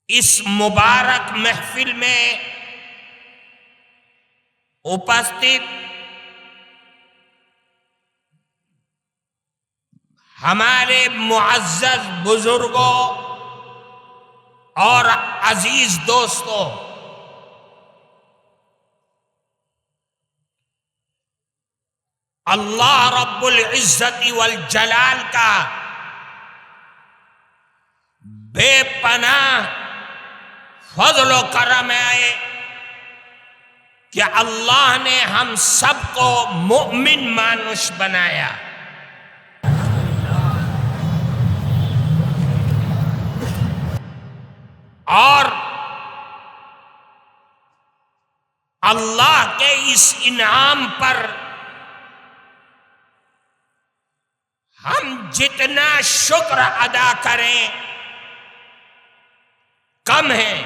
اس مبارک محفل میں اپستت ہمارے معزز بزرگوں اور عزیز دوستوں، اللہ رب العزت والجلال کا بے پناہ فضل و کرم ہے کہ اللہ نے ہم سب کو مؤمن مانوس بنایا۔ اور اللہ کے اس انعام پر ہم جتنا شکر ادا کریں کم ہے۔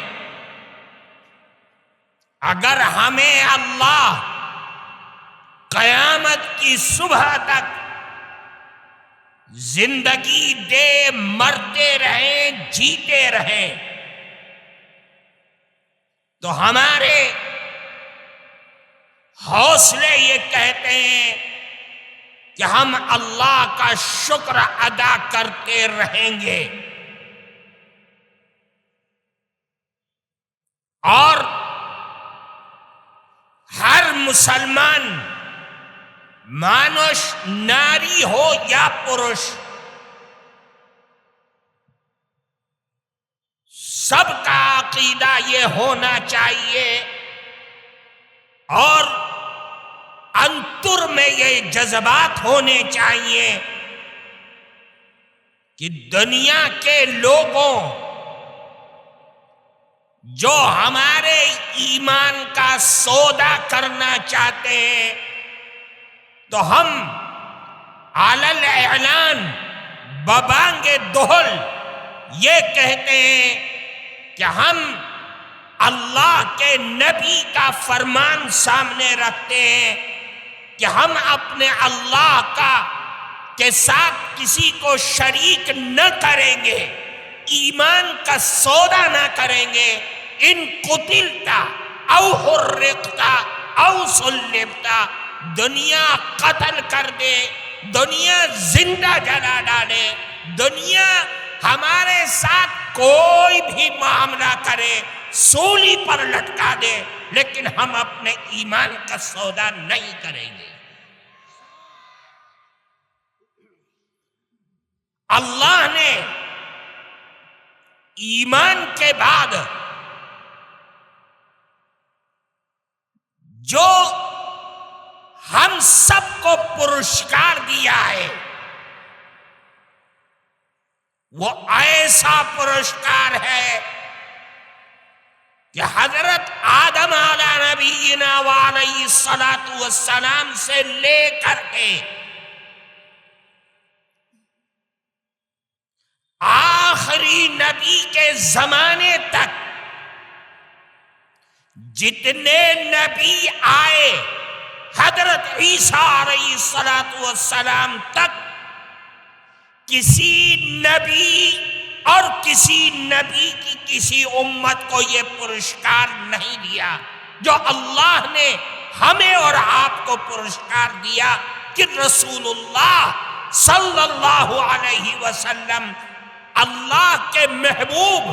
اگر ہمیں اللہ قیامت کی صبح تک زندگی دے، مرتے رہیں، جیتے رہیں، تو ہمارے حوصلے یہ کہتے ہیں کہ ہم اللہ کا شکر ادا کرتے رہیں گے۔ اور ہر مسلمان مانوس، ناری ہو یا پرش، سب کا عقیدہ یہ ہونا چاہیے اور انتر میں یہ جذبات ہونے چاہیے کہ دنیا کے لوگوں جو ہمارے ایمان کا سودا کرنا چاہتے ہیں، تو ہم علی الاعلان ببانگ دہل یہ کہتے ہیں کہ ہم اللہ کے نبی کا فرمان سامنے رکھتے ہیں کہ ہم اپنے اللہ کے ساتھ کسی کو شریک نہ کریں گے، ایمان کا سودا نہ کریں گے۔ ان قتلتا او حرقتا او صلبتا، دنیا قتل کر دے، دنیا زندہ جلا ڈالے، دنیا ہمارے ساتھ کوئی بھی معاملہ کرے، سولی پر لٹکا دے، لیکن ہم اپنے ایمان کا سودا نہیں کریں گے۔ اللہ نے ایمان کے بعد جو ہم سب کو پرسکار دیا ہے، وہ ایسا پرسکار ہے کہ حضرت آدم علیہ نبینا وعلیہ الصلاۃ والسلام سے لے کر کے آخری نبی کے زمانے تک جتنے نبی آئے، حضرت عیسیٰ علیہ الصلاۃ والسلام تک، کسی نبی اور کسی نبی کی کسی امت کو یہ پرسکار نہیں دیا جو اللہ نے ہمیں اور آپ کو پرسکار دیا کہ رسول اللہ صلی اللہ علیہ وسلم اللہ کے محبوب،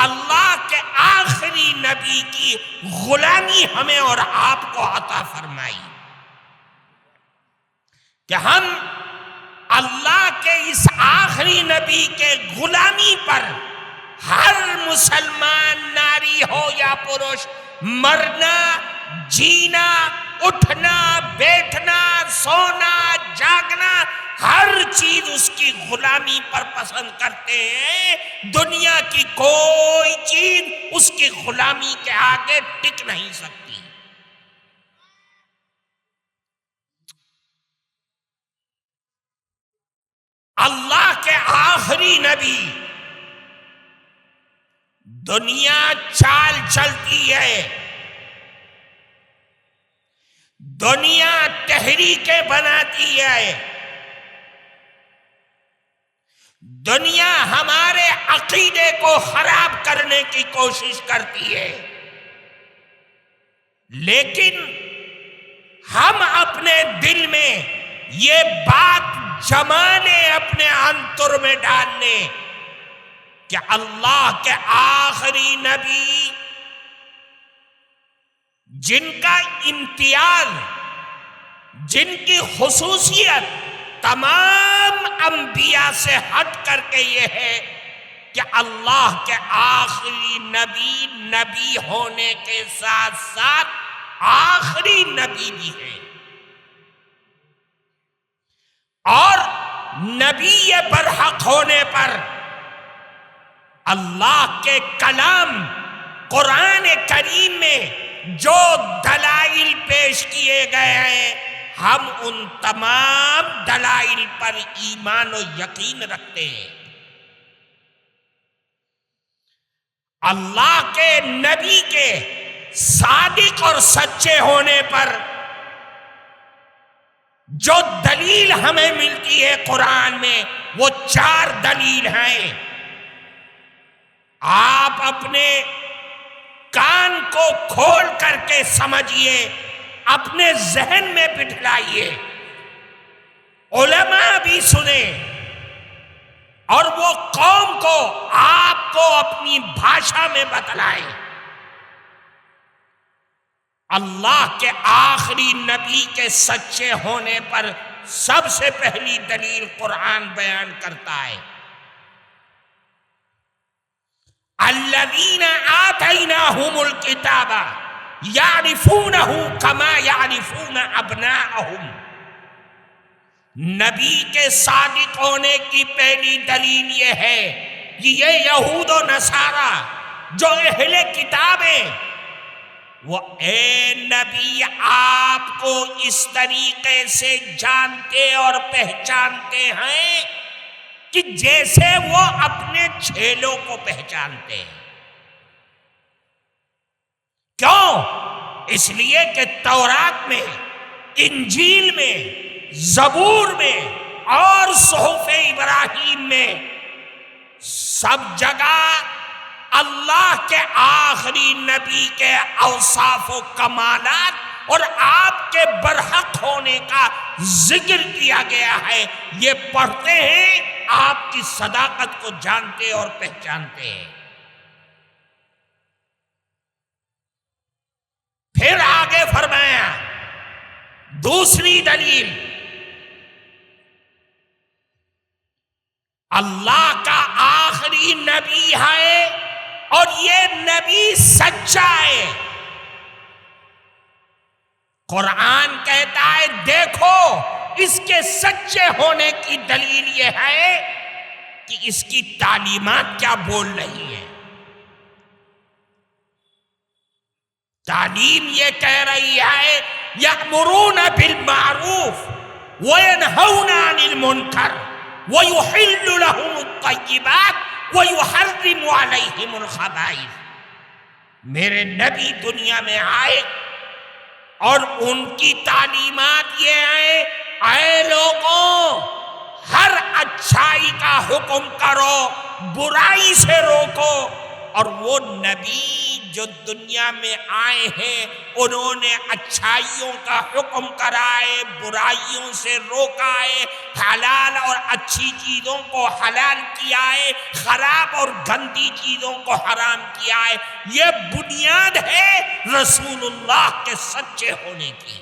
اللہ کے آخری نبی کی غلامی ہمیں اور آپ کو عطا فرمائی، کہ ہم اللہ کے اس آخری نبی کے غلامی پر ہر مسلمان، ناری ہو یا پرش، مرنا، جینا، اٹھنا، بیٹھنا، سونا، جاگنا، ہر چیز اس کی غلامی پر پسند کرتے ہیں۔ دنیا کی کوئی چیز اس کی غلامی کے آگے ٹک نہیں سکتی۔ اللہ کے آخری نبی، دنیا چال چلتی ہے، دنیا تحریکیں بناتی ہے، دنیا ہمارے عقیدے کو خراب کرنے کرنے کی کوشش کرتی ہے، لیکن ہم اپنے دل میں یہ بات جما لیں، اپنے انتر میں ڈال لیں کہ اللہ کے آخری نبی جن کا امتیاز، جن کی خصوصیت تمام انبیاء سے ہٹ کر کے یہ ہے کہ اللہ کے آخری نبی، نبی ہونے کے ساتھ ساتھ آخری نبی بھی ہے، اور نبی برحق ہونے پر اللہ کے کلام قرآن کریم میں جو دلائل پیش کیے گئے ہیں، ہم ان تمام دلائل پر ایمان و یقین رکھتے ہیں۔ اللہ کے نبی کے صادق اور سچے ہونے پر جو دلیل ہمیں ملتی ہے قرآن میں، وہ 4 دلیل ہیں۔ آپ اپنے کان کو کھول کر کے سمجھیے، اپنے ذہن میں بٹھلائیے، علماء بھی سنیں، اور وہ قوم کو آپ کو اپنی بھاشا میں بتلائیں۔ اللہ کے آخری نبی کے سچے ہونے پر سب سے پہلی دلیل قرآن بیان کرتا ہے، الذین آتیناہم الکتاب یعرفونہ کما یعرفون ابناءہم۔ نبی کے صادق ہونے کی پہلی دلیل یہ ہے کہ یہ یہود و نصارہ جو اہل کتابیں، وہ اے نبی آپ کو اس طریقے سے جانتے اور پہچانتے ہیں کہ جیسے وہ اپنے چھیلوں کو پہچانتے ہیں۔ کیوں؟ اس لیے کہ تورات میں، انجیل میں، زبور میں اور صحف ابراہیم میں سب جگہ اللہ کے آخری نبی کے اوصاف و کمالات اور آپ کے برحق ہونے کا ذکر کیا گیا ہے۔ یہ پڑھتے ہیں، آپ کی صداقت کو جانتے اور پہچانتے ہیں۔ پھر آگے فرمایا دوسری دلیل، اللہ کا آخری نبی ہے اور یہ نبی سچا ہے۔ قرآن کہتا ہے دیکھو اس کے سچے ہونے کی دلیل یہ ہے کہ اس کی تعلیمات کیا بول رہی ہیں۔ تعلیم یہ کہہ رہی ہے یأمرون بالمعروف وینہون عن المنکر وَيُحِلُّ لَهُمُ الطَّيِّبَاتِ وَيُحَرِّمُ عَلَيْهِمُ الْخَبَائِثَ۔ میرے نبی دنیا میں آئے اور ان کی تعلیمات یہ ہیں، اے لوگوں ہر اچھائی کا حکم کرو، برائی سے روکو۔ اور وہ نبی جو دنیا میں آئے ہیں انہوں نے اچھائیوں کا حکم کرائے، برائیوں سے روکا ہے، حلال اور اچھی چیزوں کو حلال کیا ہے، خراب اور گندی چیزوں کو حرام کیا ہے۔ یہ بنیاد ہے رسول اللہ کے سچے ہونے کی۔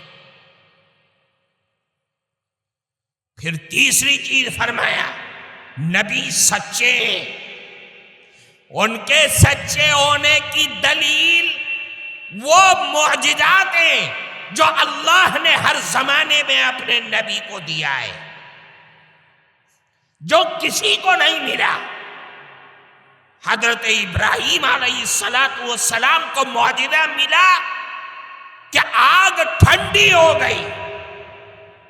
پھر تیسری چیز فرمایا نبی سچے ہیں، ان کے سچے ہونے کی دلیل وہ معجزات ہیں جو اللہ نے ہر زمانے میں اپنے نبی کو دیا ہے، جو کسی کو نہیں ملا۔ حضرت ابراہیم علیہ السلام کو معجزہ ملا کہ آگ ٹھنڈی ہو گئی،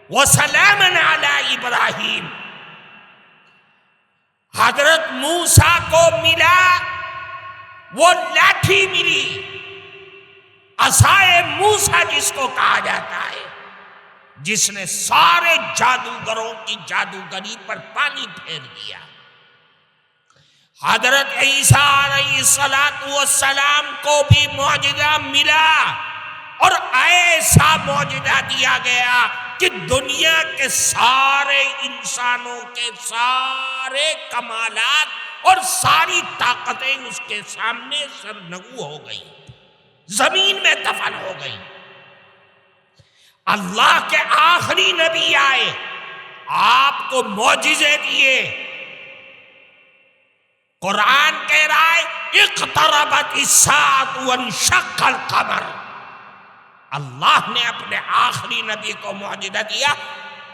وَسَلَامًا عَلَىٰ ابراہیم۔ حضرت موسیٰ کو ملا، وہ لاٹھی ملی، عصائے موسیٰ جس کو کہا جاتا ہے، جس نے سارے جادوگروں کی جادوگری پر پانی پھیر دیا۔ حضرت عیسیٰ علیہ السلام کو بھی معجزہ ملا اور ایسا معجزہ دیا گیا کہ دنیا کے سارے انسانوں کے سارے کمالات اور ساری طاقتیں اس کے سامنے سرنگو ہو گئی، زمین میں دفن ہو گئی۔ اللہ کے آخری نبی آئے، آپ کو معجزے دیے۔ قرآن کہہ رہا ہے اقتربت الساعۃ وانشق القمر۔ اللہ نے اپنے آخری نبی کو معجزہ دیا،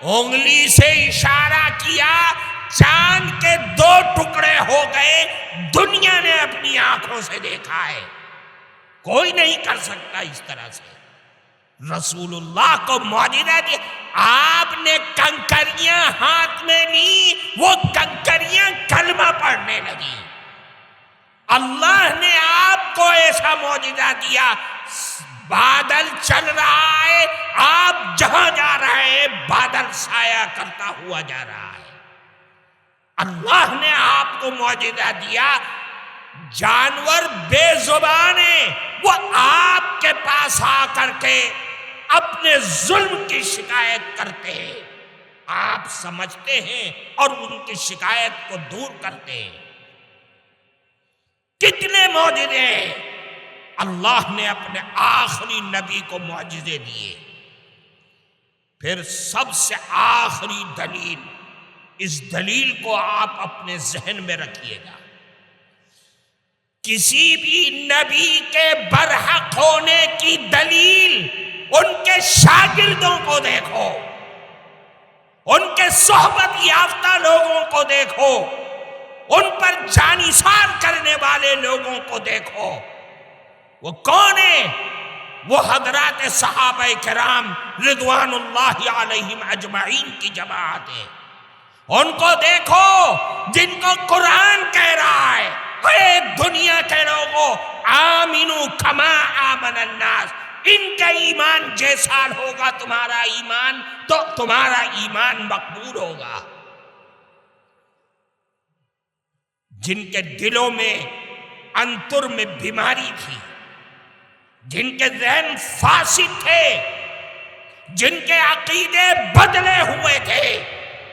انگلی سے اشارہ کیا، چاند کے 2 ٹکڑے ہو گئے، دنیا نے اپنی آنکھوں سے دیکھا ہے، کوئی نہیں کر سکتا اس طرح سے۔ رسول اللہ کو معجزہ دیا، آپ نے کنکریاں ہاتھ میں لی، وہ کنکریاں کلمہ پڑھنے لگی۔ اللہ نے آپ کو ایسا معجزہ دیا، بادل چل رہا ہے، آپ جہاں جا رہے ہیں بادل سایہ کرتا ہوا جا رہا ہے۔ اللہ نے آپ کو معجزہ دیا، جانور بے زبان ہیں، وہ آپ کے پاس آ کر کے اپنے ظلم کی شکایت کرتے ہیں، آپ سمجھتے ہیں اور ان کی شکایت کو دور کرتے ہیں۔ کتنے معجزے ہیں، اللہ نے اپنے آخری نبی کو معجزے دیے۔ پھر سب سے آخری دلیل، اس دلیل کو آپ اپنے ذہن میں رکھیے گا، کسی بھی نبی کے برحق ہونے کی دلیل ان کے شاگردوں کو دیکھو، ان کے صحبت یافتہ لوگوں کو دیکھو، ان پر جانثار کرنے والے لوگوں کو دیکھو۔ وہ کون ہیں؟ وہ حضرات صحابہ کرام رضوان اللہ علیہم اجمعین کی جماعت ہے۔ ان کو دیکھو جن کو قرآن کہہ رہا ہے اے دنیا کے لوگوں آمنو کما آمن الناس، ان کا ایمان جیسا ہوگا تمہارا ایمان تو تمہارا ایمان مقبول ہوگا۔ جن کے دلوں میں انتر میں بیماری تھی، جن کے ذہن فاسد تھے، جن کے عقیدے بدلے ہوئے تھے،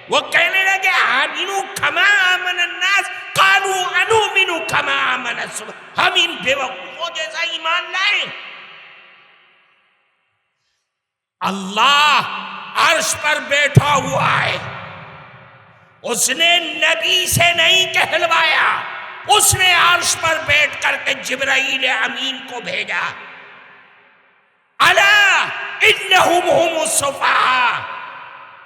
وہ کہنے لگے آمنو کما آمن الناس قالوا انؤمن کما آمن الصبح، ہم ان بے وقوفوں جیسا ایمان لائیں۔ اللہ عرش پر بیٹھا ہوا ہے، اس نے نبی سے نہیں کہلوایا، اس نے عرش پر بیٹھ کر کے جبرائیل امین کو بھیجا۔ الا انہم هم السفہاء،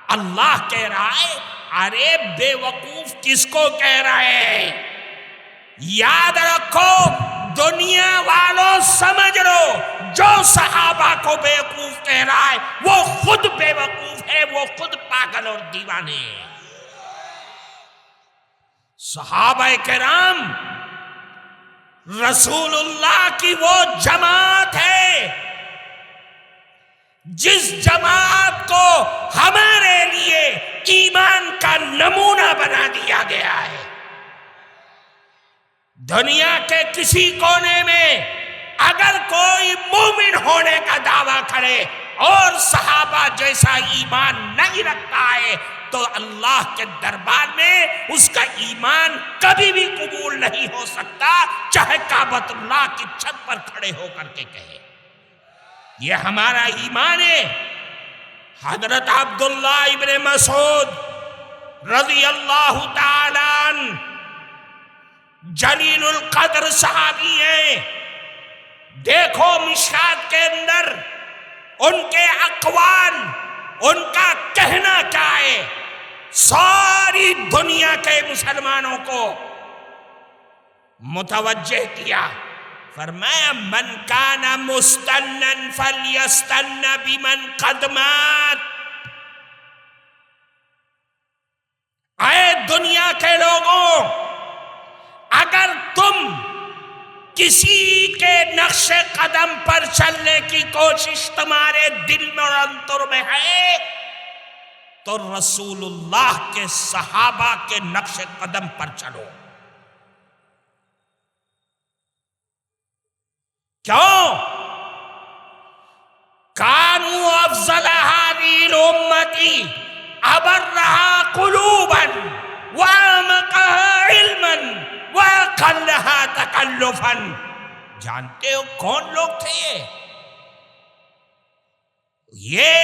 اللہ کہہ رہا ہے ارے بے وقوف کس کو کہہ رہے ہیں؟ یاد رکھو دنیا والوں سمجھ لو، جو صحابہ کو بے وقوف کہہ رہا ہے وہ خود بے وقوف ہے، وہ خود پاگل اور دیوانے ہیں۔ صحابہ کرام رسول اللہ کی وہ جماعت ہے جس جماعت کو ہمارے لیے ایمان کا نمونہ بنا دیا گیا ہے۔ دنیا کے کسی کونے میں اگر کوئی مومن ہونے کا دعویٰ کرے اور صحابہ جیسا ایمان نہیں رکھتا ہے تو اللہ کے دربار میں اس کا ایمان کبھی بھی قبول نہیں ہو سکتا، چاہے کعبۃ اللہ کی چھت پر کھڑے ہو کر کے کہے یہ ہمارا ایمان ہے۔ حضرت عبداللہ ابن مسعود رضی اللہ تعالی عنہ جلیل القدر صحابی ہیں، دیکھو مشکات کے اندر ان کے اقوال، ان کا کہنا کیا ہے، ساری دنیا کے مسلمانوں کو متوجہ کیا۔ فرمایا من کان مستنن فلیستن بمن قد مات، اے دنیا کے لوگوں اگر تم کسی کے نقش قدم پر چلنے کی کوشش تمہارے دل میں اور انتر میں ہے تو رسول اللہ کے صحابہ کے نقش قدم پر چلو۔ کیوں؟ کانو افضل هذه الامة ابرها قلوبا واعمقها علما واقلها تکلفا. جانتے ہو کون لوگ تھے یہ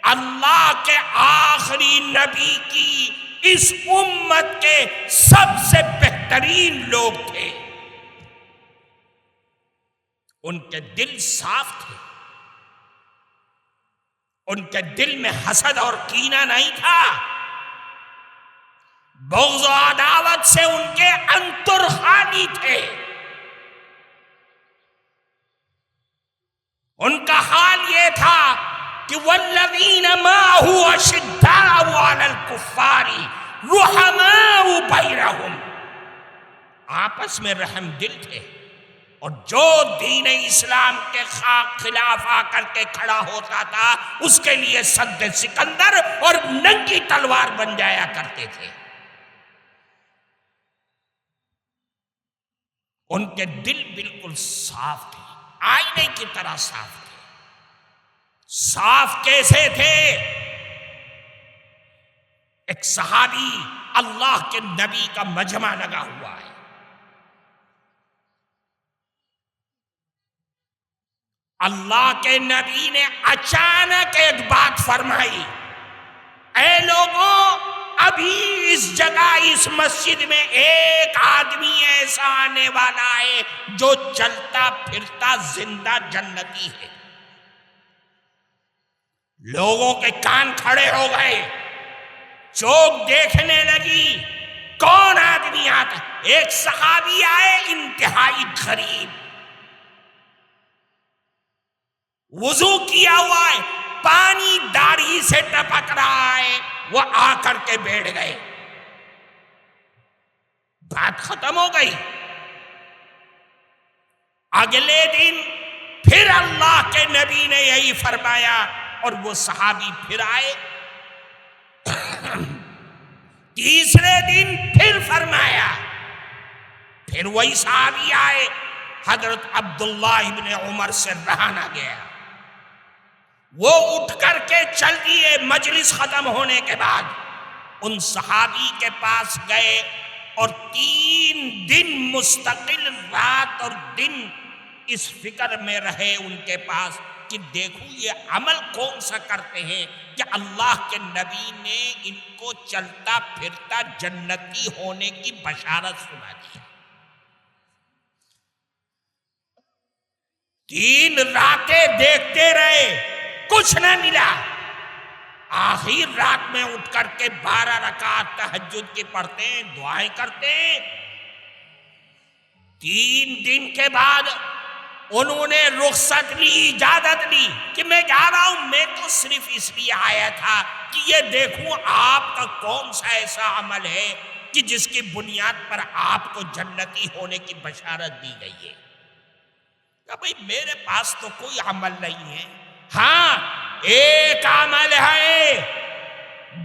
اللہ کے آخری نبی کی اس امت کے سب سے بہترین لوگ تھے. ان کے دل صاف تھے، ان کے دل میں حسد اور کینہ نہیں تھا، بغض و عداوت سے ان کے انتر خالی تھے. ان کا حال یہ تھا کہ والذین معه اشداء علی الکفار رحماء بینہم، آپس میں رحم دل تھے، اور جو دین اسلام کے خلاف آ کر کے کھڑا ہوتا تھا اس کے لیے سد سکندر اور ننگی تلوار بن جایا کرتے تھے. ان کے دل بالکل صاف تھے، آئینے کی طرح صاف تھے. صاف کیسے تھے؟ ایک صحابی اللہ کے نبی کا مجمع لگا ہوا ہے، اللہ کے نبی نے اچانک ایک بات فرمائی، اے لوگوں ابھی اس جگہ اس مسجد میں ایک آدمی ایسا آنے والا ہے جو چلتا پھرتا زندہ جنتی ہے. لوگوں کے کان کھڑے ہو گئے، چوک دیکھنے لگی کون آدمی آتا. ایک صحابی آئے انتہائی غریب، وضو کیا ہوا ہے، پانی داڑھی سے ٹپک رہا ہے، وہ آ کر کے بیٹھ گئے. بات ختم ہو گئی. اگلے دن پھر اللہ کے نبی نے یہی فرمایا اور وہ صحابی پھر آئے. تیسرے دن پھر فرمایا، پھر وہی صحابی آئے. حضرت عبداللہ ابن عمر سے رہا نہ گیا، وہ اٹھ کر کے چل دیے. مجلس ختم ہونے کے بعد ان صحابی کے پاس گئے اور 3 دن مستقل رات اور دن اس فکر میں رہے ان کے پاس کہ دیکھو یہ عمل کون سا کرتے ہیں کہ اللہ کے نبی نے ان کو چلتا پھرتا جنتی ہونے کی بشارت سنا دی. 3 راتیں دیکھتے رہے، کچھ نہ ملا. آخر رات میں اٹھ کر کے 12 رکعت تہجد کی پڑھتے ہیں، دعائیں کرتے ہیں. 3 دن کے بعد انہوں نے رخصت لی، اجازت لی کہ میں جا رہا ہوں. میں تو صرف اس لیے آیا تھا کہ یہ دیکھوں آپ کا کون سا ایسا عمل ہے کہ جس کی بنیاد پر آپ کو جنتی ہونے کی بشارت دی گئی ہے. کہ بھئی میرے پاس تو کوئی عمل نہیں ہے. ہاں ایک عمل ہے،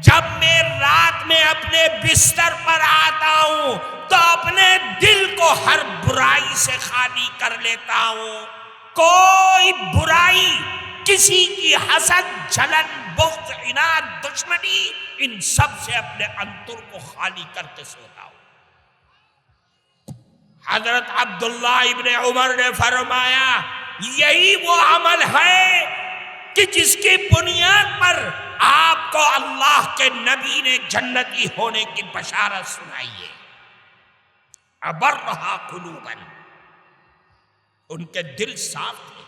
جب میں رات میں اپنے بستر پر آتا ہوں تو اپنے دل کو ہر برائی سے خالی کر لیتا ہوں. کوئی برائی، کسی کی حسد، جلن، بغض، عناد، دشمنی، ان سب سے اپنے انتر کو خالی کر کے سوتا ہوں. حضرت عبداللہ ابن عمر نے فرمایا یہی وہ عمل ہے کہ جس کی بنیاد پر آپ کو اللہ کے نبی نے جنتی ہونے کی بشارت سنائی ہے. ابرہا قلوبا، ان کے دل صاف تھے.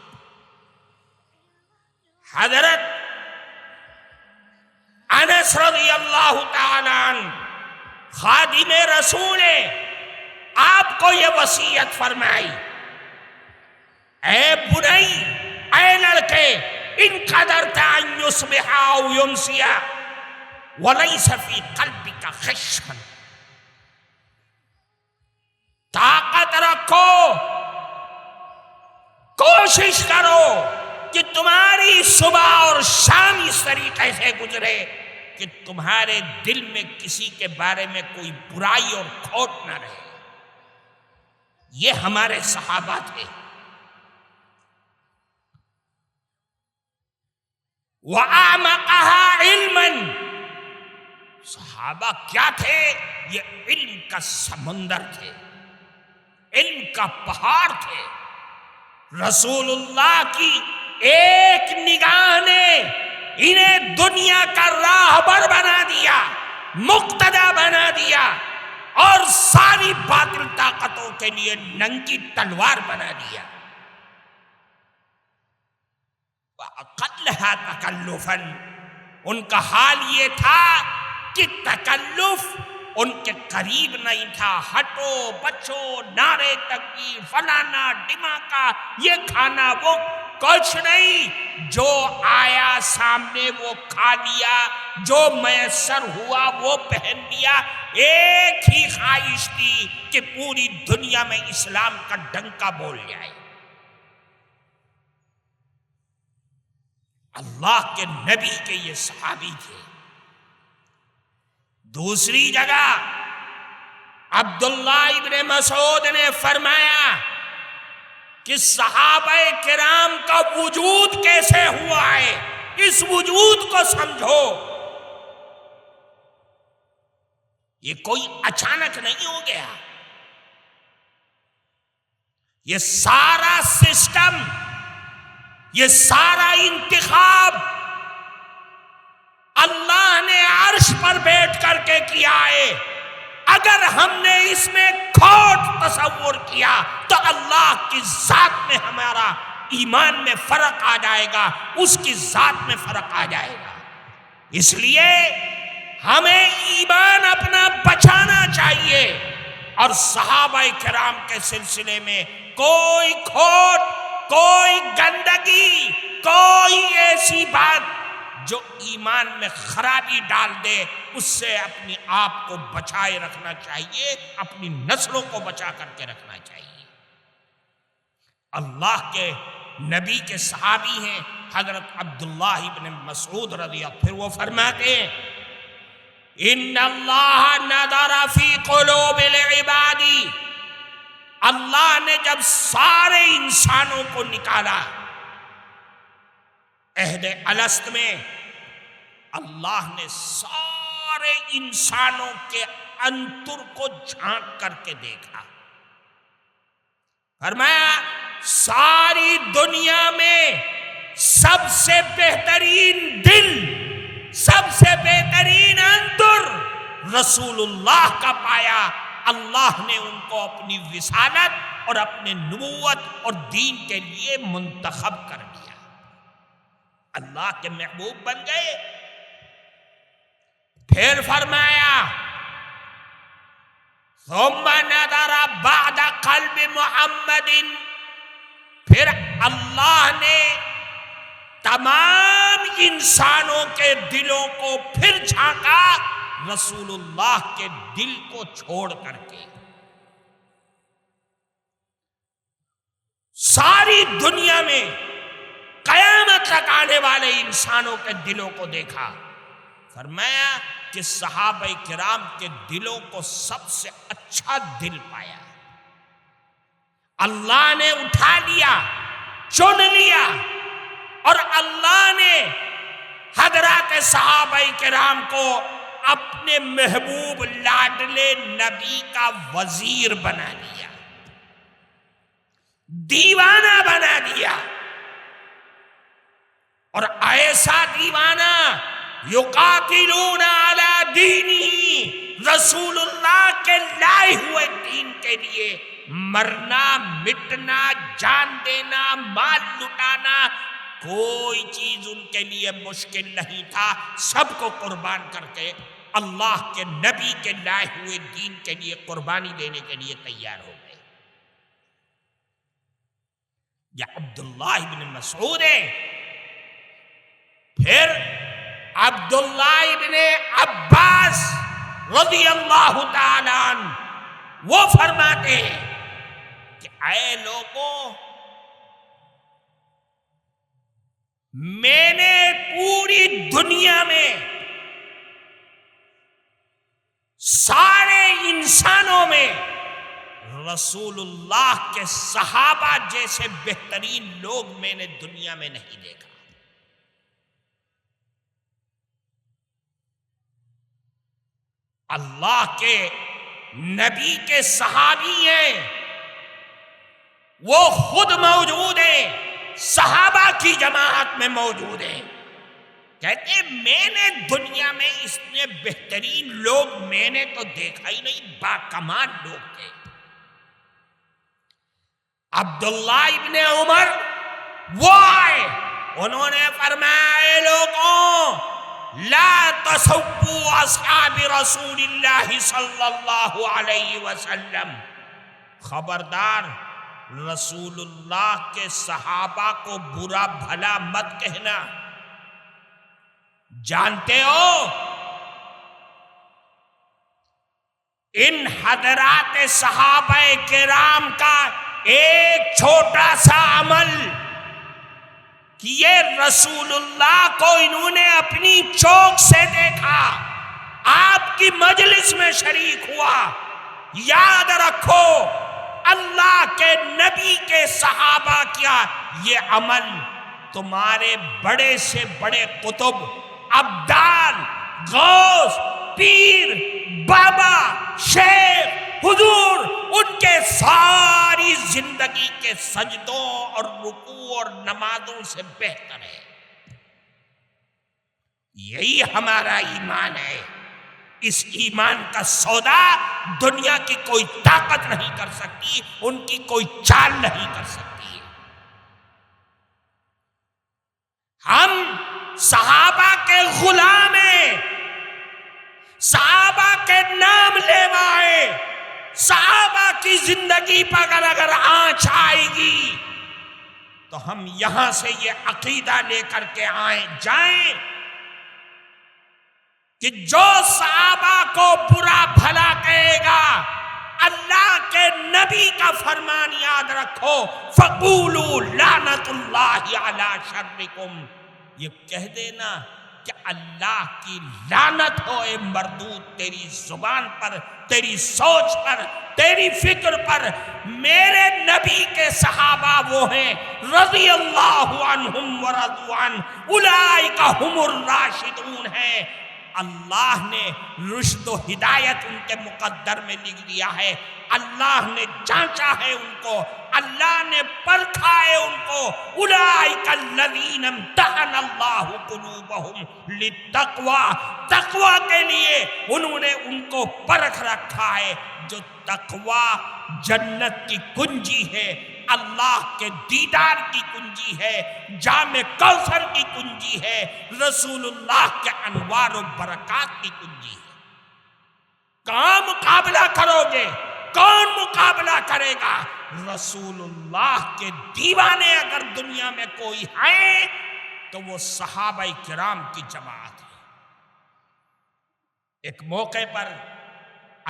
حضرت انس رضی اللہ تعالی عنہ خادم رسول نے آپ کو یہ وصیت فرمائی، اے بنی، اے لڑکے، ان قدرت ان یصبح او یمسی ولیس فی قلبک خشن، طاقت رکھو، کوشش کرو کہ تمہاری صبح اور شام اس طریقے سے گزرے کہ تمہارے دل میں کسی کے بارے میں کوئی برائی اور کھوٹ نہ رہے. یہ ہمارے صحابہ تھے. وَأَعْمَقَهَا عِلْمًا. صحابہ کیا تھے؟ یہ علم کا سمندر تھے، علم کا پہاڑ تھے. رسول اللہ کی ایک نگاہ نے انہیں دنیا کا راہبر بنا دیا، مقتدا بنا دیا، اور ساری باطل طاقتوں کے لیے ننگی تلوار بنا دیا. وَأَقَلَّهَا تَكَلُّفًا. ان کا حال یہ تھا کہ تکلف ان کے قریب نہیں تھا. ہٹو بچو، نعرے تکبیر، فلانا ڈماکا، یہ کھانا وہ کچھ نہیں. جو آیا سامنے وہ کھا لیا، جو میسر ہوا وہ پہن لیا. ایک ہی خواہش تھی کہ پوری دنیا میں اسلام کا ڈنکا بول جائے. اللہ کے نبی کے یہ صحابی تھے. دوسری جگہ عبداللہ ابن مسعود نے فرمایا کہ صحابہ کرام کا وجود کیسے ہوا ہے، اس وجود کو سمجھو. یہ کوئی اچانک نہیں ہو گیا. یہ سارا سسٹم، یہ سارا انتخاب اللہ نے عرش پر بیٹھ کر کے کیا ہے. اگر ہم نے اس میں کھوٹ تصور کیا تو اللہ کی ذات میں ہمارا ایمان میں فرق آ جائے گا، اس کی ذات میں فرق آ جائے گا. اس لیے ہمیں ایمان اپنا بچانا چاہیے، اور صحابہ کرام کے سلسلے میں کوئی کھوٹ، کوئی گندگی، کوئی ایسی بات جو ایمان میں خرابی ڈال دے، اس سے اپنی آپ کو بچائے رکھنا چاہیے، اپنی نسلوں کو بچا کر کے رکھنا چاہیے. اللہ کے نبی کے صحابی ہیں حضرت عبداللہ ابن مسعود رضی اللہ. پھر وہ فرماتے ہیں ان اللہ نظر فی قلوب العباد. اللہ نے جب سارے انسانوں کو نکالا عہد الست میں، اللہ نے سارے انسانوں کے انتر کو جھانک کر کے دیکھا. فرمایا ساری دنیا میں سب سے بہترین دل، سب سے بہترین انتر رسول اللہ کا پایا. اللہ نے ان کو اپنی رسالت اور اپنے نبوت اور دین کے لیے منتخب کر دیا. اللہ کے محبوب بن گئے. پھر فرمایا ثم نظر بعد قلب محمد. پھر اللہ نے تمام انسانوں کے دلوں کو پھر جھانکا رسول اللہ کے دل کو چھوڑ کر کے. ساری دنیا میں قیامت تک آنے والے انسانوں کے دلوں کو دیکھا. فرمایا کہ صحابہ کرام کے دلوں کو سب سے اچھا دل پایا. اللہ نے اٹھا لیا، چن لیا، اور اللہ نے حضرات صحابہ کرام کو اپنے محبوب لاڈلے نبی کا وزیر بنا دیا، دیوانہ بنا دیا. اور ایسا دیوانہ یقاتلون علی دینہ، رسول اللہ کے لائے ہوئے دین کے لیے مرنا، مٹنا، جان دینا، مال لٹانا، کوئی چیز ان کے لیے مشکل نہیں تھا. سب کو قربان کر کے اللہ کے نبی کے لائے ہوئے دین کے لیے قربانی دینے کے لیے تیار ہو گئے. یہ عبداللہ ابن مسعود ہے. پھر عبداللہ ابن عباس رضی اللہ تعالی عنہ وہ فرماتے ہیں کہ اے لوگوں، میں نے پوری دنیا میں سارے انسانوں میں رسول اللہ کے صحابہ جیسے بہترین لوگ میں نے دنیا میں نہیں دیکھا. اللہ کے نبی کے صحابی ہیں، وہ خود موجود ہیں، صحابہ کی جماعت میں موجود ہیں، کہتے میں نے دنیا میں اس نے بہترین لوگ میں نے تو دیکھا ہی نہیں، باکمال لوگ تھے۔ عبداللہ ابن عمر وہ آئے، انہوں نے فرمایا اے لوگوں لا تسبوا اصحاب رسول اللہ صلی اللہ علیہ وسلم، خبردار رسول اللہ کے صحابہ کو برا بھلا مت کہنا۔ جانتے ہو ان حضرات صحابہ کرام کا ایک چھوٹا سا عمل کہ یہ رسول اللہ کو انہوں نے اپنی چوک سے دیکھا، آپ کی مجلس میں شریک ہوا، یاد رکھو اللہ کے نبی کے صحابہ کیا یہ عمل تمہارے بڑے سے بڑے قطب، ابدال، غوث، پیر، بابا، شیخ، حضور، ان کے ساری زندگی کے سجدوں اور رکوع اور نمازوں سے بہتر ہے۔ یہی ہمارا ایمان ہے، اس ایمان کا سودا دنیا کی کوئی طاقت نہیں کر سکتی، ان کی کوئی چال نہیں کر سکتی۔ ہم صحابہ کے غلام ہیں، صحابہ کے نام لیوائے، صحابہ کی زندگی پر اگر آنچ آئے گی تو ہم یہاں سے یہ عقیدہ لے کر کے جائیں کہ جو صحابہ کو برا بھلا کہے گا، اللہ کے نبی کا فرمان یاد رکھو، فَقُولُوا لَعْنَةُ اللَّهِ عَلَى شَرِّكُمْ، یہ کہہ دینا کہ اللہ کی لعنت ہو اے مردود تیری زبان پر، تیری سوچ پر، تیری فکر پر۔ میرے نبی کے صحابہ وہ ہیں رضی اللہ عنہم ورضوا عنہ، اولئک ھم الراشدون ہیں، اللہ نے رشد و ہدایت ان کے مقدر میں لکھ دیا ہے، اللہ نے جانچا ہے ان کو، اللہ نے پرکھا ہے ان کو۔ اولئک الذین امتحن اللہ قلوبہم للتقوی، تقوی کے لیے انہوں نے ان کو پرکھ رکھا ہے۔ جو تقوی جنت کی کنجی ہے، اللہ کے دیدار کی کنجی ہے، جام کوثر کی کنجی ہے، رسول اللہ کے انوار و برکات کی کنجی ہے۔ کہاں مقابلہ کرو گے؟ کون مقابلہ کرے گا؟ رسول اللہ کے دیوانے اگر دنیا میں کوئی ہے تو وہ صحابہ کرام کی جماعت ہے۔ ایک موقع پر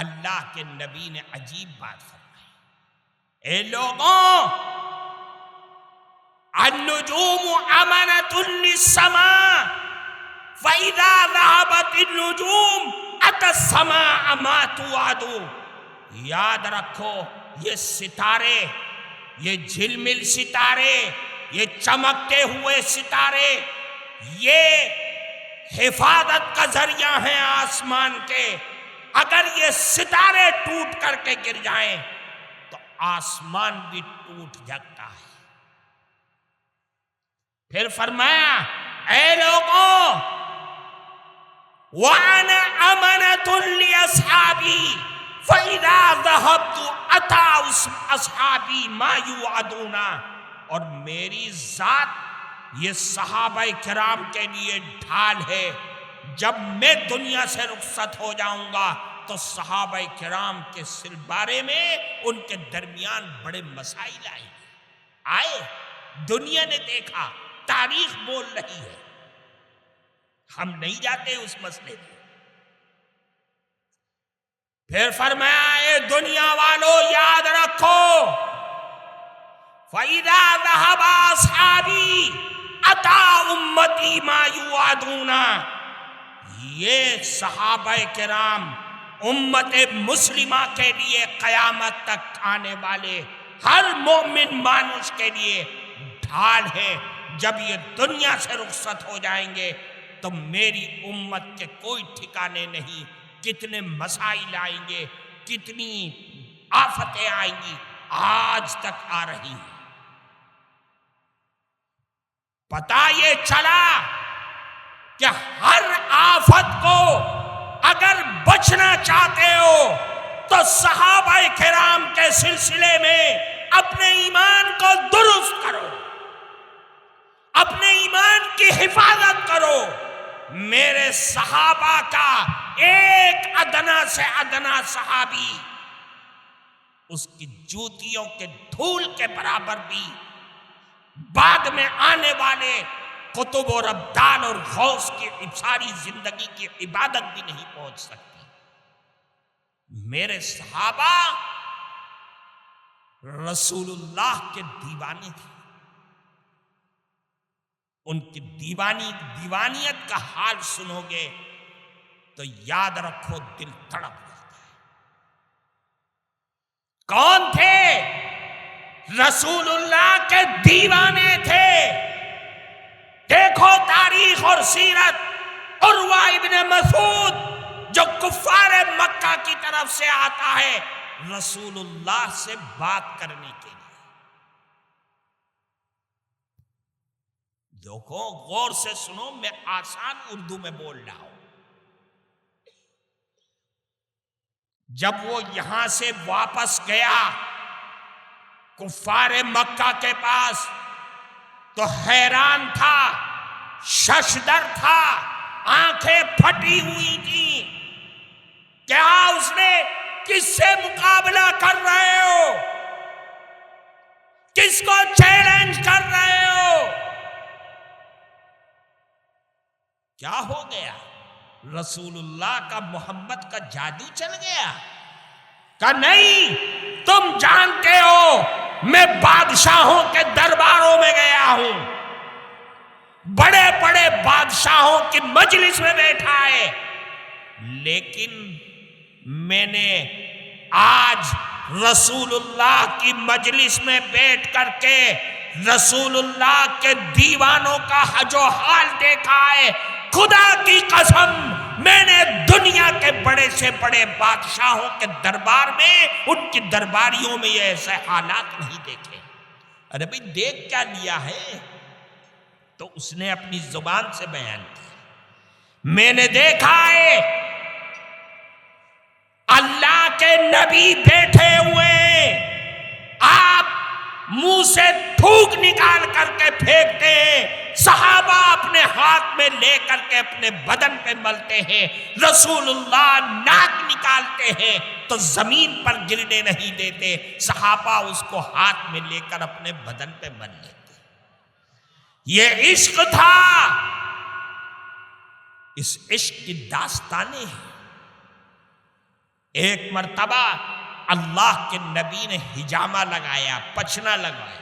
اللہ کے نبی نے عجیب بات فرمائی، اے لوگوں النجوم امنۃ للسماء فاذا ذهبت النجوم اتى السماء ما توعدوا، یاد رکھو یہ ستارے، یہ جھلمل ستارے، یہ چمکتے ہوئے ستارے، یہ حفاظت کا ذریعہ ہیں آسمان کے۔ اگر یہ ستارے ٹوٹ کر کے گر جائیں تو آسمان بھی ٹوٹ جاتا ہے۔ پھر فرمایا اے لوگوں وَأَنَا أَمَنَةٌ لِأَصْحَابِي فَإِذَا ذَهَبْتُ أَتَىٰ أَصْحَابِي مَا يُوعَدُونَ، اور میری ذات یہ صحابہ کرام کے لیے ڈھال ہے، جب میں دنیا سے رخصت ہو جاؤں گا تو صحابہ کرام کے بارے میں ان کے درمیان بڑے مسائل آئے، دنیا نے دیکھا، تاریخ بول رہی ہے، ہم نہیں جاتے اس مسئلے میں۔ پھر فرمایا اے دنیا والو یاد رکھو فَإِذَا ذَهَبَ أَصْحَابِي أَتَىٰ أُمَّتِي مَا يُوعَدُونَ، یہ صحابہ کرام امت مسلمہ کے لیے قیامت تک آنے والے ہر مومن مانوس کے لیے ڈھال ہے۔ جب یہ دنیا سے رخصت ہو جائیں گے تو میری امت کے کوئی ٹھکانے نہیں، کتنے مسائل آئیں گے، کتنی آفتیں آئیں گی، آج تک آ رہی ہیں۔ پتہ یہ چلا کہ ہر آفت کو اگر بچنا چاہتے ہو تو صحابہ کرام کے سلسلے میں اپنے ایمان کو درست کرو، اپنے ایمان کی حفاظت کرو۔ میرے صحابہ کا ایک ادنا سے ادنا صحابی اس کی جوتیوں کے دھول کے برابر بھی بعد میں آنے والے قطب اور ابدال اور غوث کی ساری زندگی کی عبادت بھی نہیں پہنچ سکتی۔ میرے صحابہ رسول اللہ کے دیوانے تھے، ان کی دیوانیت کا حال سنو گے تو یاد رکھو دل تڑپ جاتا ہے۔ کون تھے؟ رسول اللہ کے دیوانے تھے۔ دیکھو تاریخ اور سیرت، عروہ ابن مسعود جو کفار مکہ کی طرف سے آتا ہے رسول اللہ سے بات کرنے کے لیے۔ دیکھو غور سے سنو، میں آسان اردو میں بول رہا ہوں۔ جب وہ یہاں سے واپس گیا کفار مکہ کے پاس تو حیران تھا، ششدر تھا، آنکھیں پھٹی ہوئی تھی۔ کیا اس نے کس سے مقابلہ کر رہے ہو؟ کس کو چیلنج کر رہے ہو؟ کیا ہو گیا؟ رسول اللہ کا محمد کا جادو چل گیا؟ کہ نہیں، تم جانتے ہو میں بادشاہوں کے درباروں میں گیا ہوں، بڑے بڑے بادشاہوں کی مجلس میں بیٹھا ہے، لیکن میں نے آج رسول اللہ کی مجلس میں بیٹھ کر کے رسول اللہ کے دیوانوں کا جو حال دیکھا ہے، خدا کی قسم میں نے دنیا کے بڑے سے بڑے بادشاہوں کے دربار میں، ان کی درباریوں میں یہ ایسے حالات نہیں دیکھے۔ ارے بھئی دیکھ کیا لیا ہے؟ تو اس نے اپنی زبان سے بیان کیا، میں نے دیکھا ہے اللہ کے نبی بیٹھے ہوئے، آپ منہ سے تھوک نکال کر کے پھینکتے ہیں، صحابہ اپنے ہاتھ میں لے کر کے اپنے بدن پہ ملتے ہیں، رسول اللہ ناک نکالتے ہیں تو زمین پر گرنے نہیں دیتے، صحابہ اس کو ہاتھ میں لے کر اپنے بدن پہ مل لیتے۔ یہ عشق تھا، اس عشق کی داستانیں ہیں۔ ایک مرتبہ اللہ کے نبی نے حجامہ لگایا، پچنا لگایا،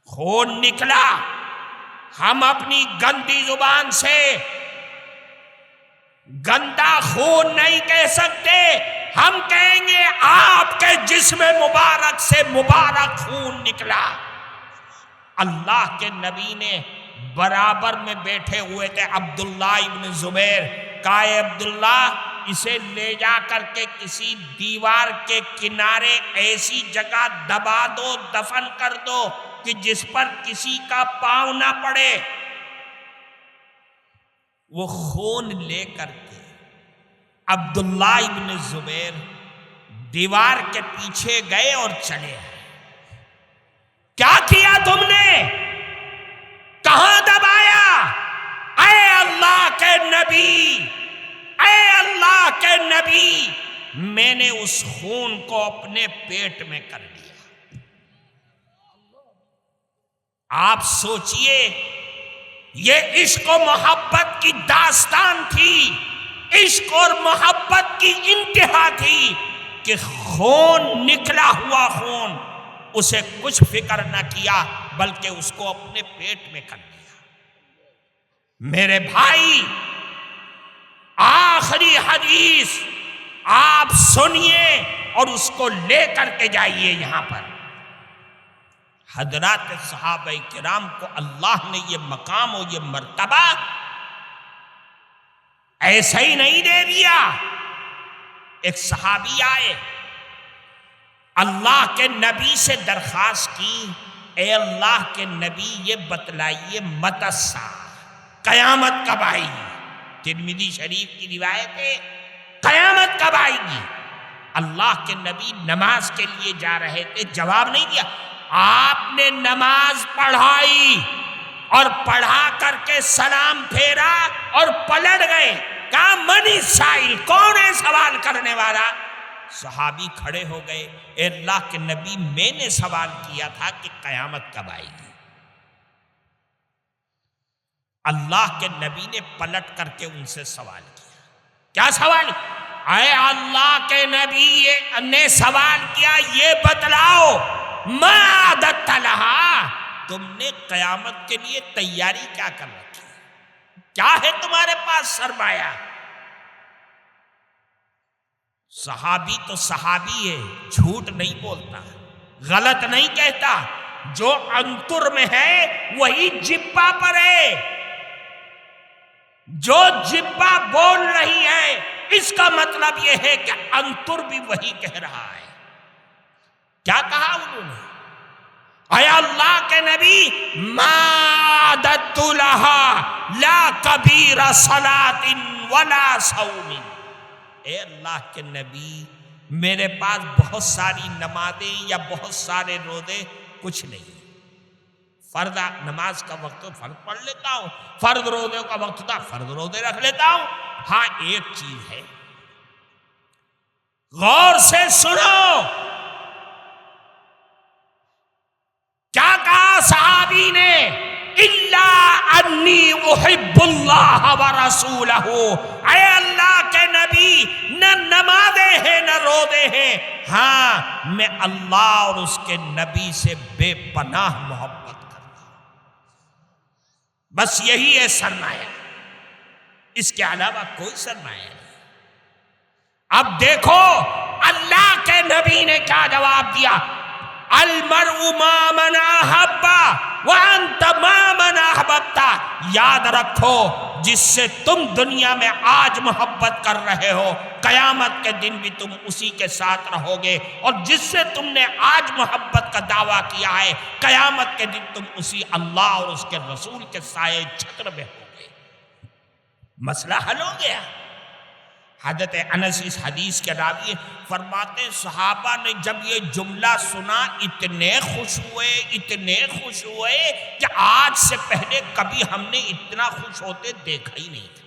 خون نکلا۔ ہم اپنی گندی زبان سے گندا خون نہیں کہہ سکتے، ہم کہیں گے آپ کے جسم مبارک سے مبارک خون نکلا۔ اللہ کے نبی نے برابر میں بیٹھے ہوئے تھے عبداللہ ابن زبیر، کہا اے عبداللہ اسے لے جا کر کے کسی دیوار کے کنارے ایسی جگہ دبا دو، دفن کر دو کہ جس پر کسی کا پاؤں نہ پڑے۔ وہ خون لے کر کے عبداللہ ابن زبیر دیوار کے پیچھے گئے اور چلے آئے۔ کیا کیا تم نے؟ کہاں دبایا؟ اے اللہ کے نبی، اے اللہ کے نبی، میں نے اس خون کو اپنے پیٹ میں کر لیا۔ آپ سوچئے یہ عشق و محبت کی داستان تھی، عشق اور محبت کی انتہا تھی کہ خون نکلا ہوا خون، اسے کچھ فکر نہ کیا بلکہ اس کو اپنے پیٹ میں کر دیا۔ میرے بھائی آخری حدیث آپ سنیے اور اس کو لے کر کے جائیے یہاں پر۔ حضرات صحابہ کرام کو اللہ نے یہ مقام اور یہ مرتبہ ایسے ہی نہیں دے دیا. ایک صحابی آئے, اللہ کے نبی سے درخواست کی, اے اللہ کے نبی یہ بتلائیے متی الساعہ, قیامت کب آئے گی؟ ترمذی شریف کی روایت ہے, قیامت کب آئے گی؟ اللہ کے نبی نماز کے لیے جا رہے تھے, جواب نہیں دیا. آپ نے نماز پڑھائی اور پڑھا کر کے سلام پھیرا اور پلٹ گئے. کہا من السائل, کون ہے سوال کرنے والا؟ صحابی کھڑے ہو گئے, اے اللہ کے نبی میں نے سوال کیا تھا کہ قیامت کب آئے گی. اللہ کے نبی نے پلٹ کر کے ان سے سوال کیا. کیا سوال؟ اے اللہ کے نبی نے سوال کیا, یہ بتلاؤ ما اعددت لہا, تم نے قیامت کے لیے تیاری کیا کر رکھی, کیا ہے تمہارے پاس سرمایہ؟ صحابی تو صحابی ہے, جھوٹ نہیں بولتا, غلط نہیں کہتا. جو انتر میں ہے وہی جبہ پر ہے. جو جبہ بول رہی ہے اس کا مطلب یہ ہے کہ انتر بھی وہی کہہ رہا ہے. کیا کہا انہوں نے؟ اے اللہ کے نبی ما اعددت لہا لا کبیر صلاۃ ولا صوم, اے اللہ کے نبی میرے پاس بہت ساری نمازیں یا بہت سارے روزے کچھ نہیں. فرض نماز کا وقت فرض پڑھ لیتا ہوں, فرض روزے کا وقت تھا فرض روزے رکھ لیتا ہوں. ہاں ایک چیز ہے, غور سے سنو, کیا کہا صحابی نے؟ الا انی احب اللہ ورسولہ, اے اللہ کے نبی نہ نمازیں ہیں نہ روزے ہیں, ہاں میں اللہ اور اس کے نبی سے بے پناہ محبت کرتا ہوں. بس یہی ہے سرمایہ, اس کے علاوہ کوئی سرمایہ نہیں. اب دیکھو اللہ کے نبی نے کیا جواب دیا, المرء ما من احب وانت ما من احببت, یاد رکھو جس سے تم دنیا میں آج محبت کر رہے ہو قیامت کے دن بھی تم اسی کے ساتھ رہو گے, اور جس سے تم نے آج محبت کا دعویٰ کیا ہے قیامت کے دن تم اسی اللہ اور اس کے رسول کے سائے چھتر میں ہو گے. مسئلہ حل ہو گیا. حضرت انس اس حدیث کے راوی فرماتے ہیں صحابہ نے جب یہ جملہ سنا اتنے خوش ہوئے کہ آج سے پہلے کبھی ہم نے اتنا خوش ہوتے دیکھا ہی نہیں تھا.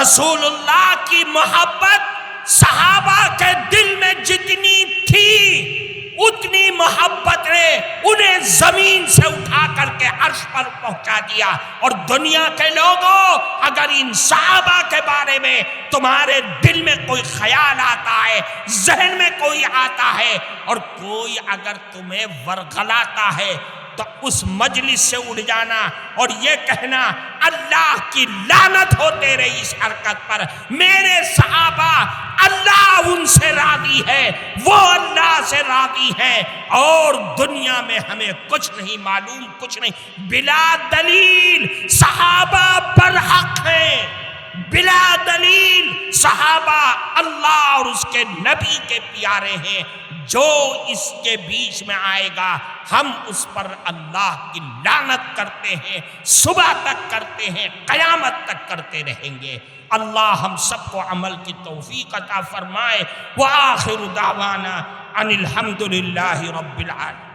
رسول اللہ کی محبت صحابہ کے دل میں جتنی تھی اتنی محبت نے انہیں زمین سے اٹھا کر کے عرش پر پہنچا دیا. اور دنیا کے لوگوں, اگر ان صحابہ کے بارے میں تمہارے دل میں کوئی خیال آتا ہے, ذہن میں کوئی آتا ہے, اور کوئی اگر تمہیں ورغلاتا ہے تو اس مجلس سے اٹھ جانا اور یہ کہنا اللہ کی لعنت ہو تیرے اس حرکت پر. میرے صحابہ اللہ ان سے راضی ہے, وہ اللہ سے راضی ہے, اور دنیا میں ہمیں کچھ نہیں معلوم, کچھ نہیں. بلا دلیل صحابہ برحق ہیں, بلا دلیل صحابہ اللہ اور اس کے نبی کے پیارے ہیں. جو اس کے بیچ میں آئے گا ہم اس پر اللہ کی لعنت کرتے ہیں, صبح تک کرتے ہیں, قیامت تک کرتے رہیں گے. اللہ ہم سب کو عمل کی توفیق عطا فرمائے. وآخر دعوانا ان الحمد للہ رب العالمین.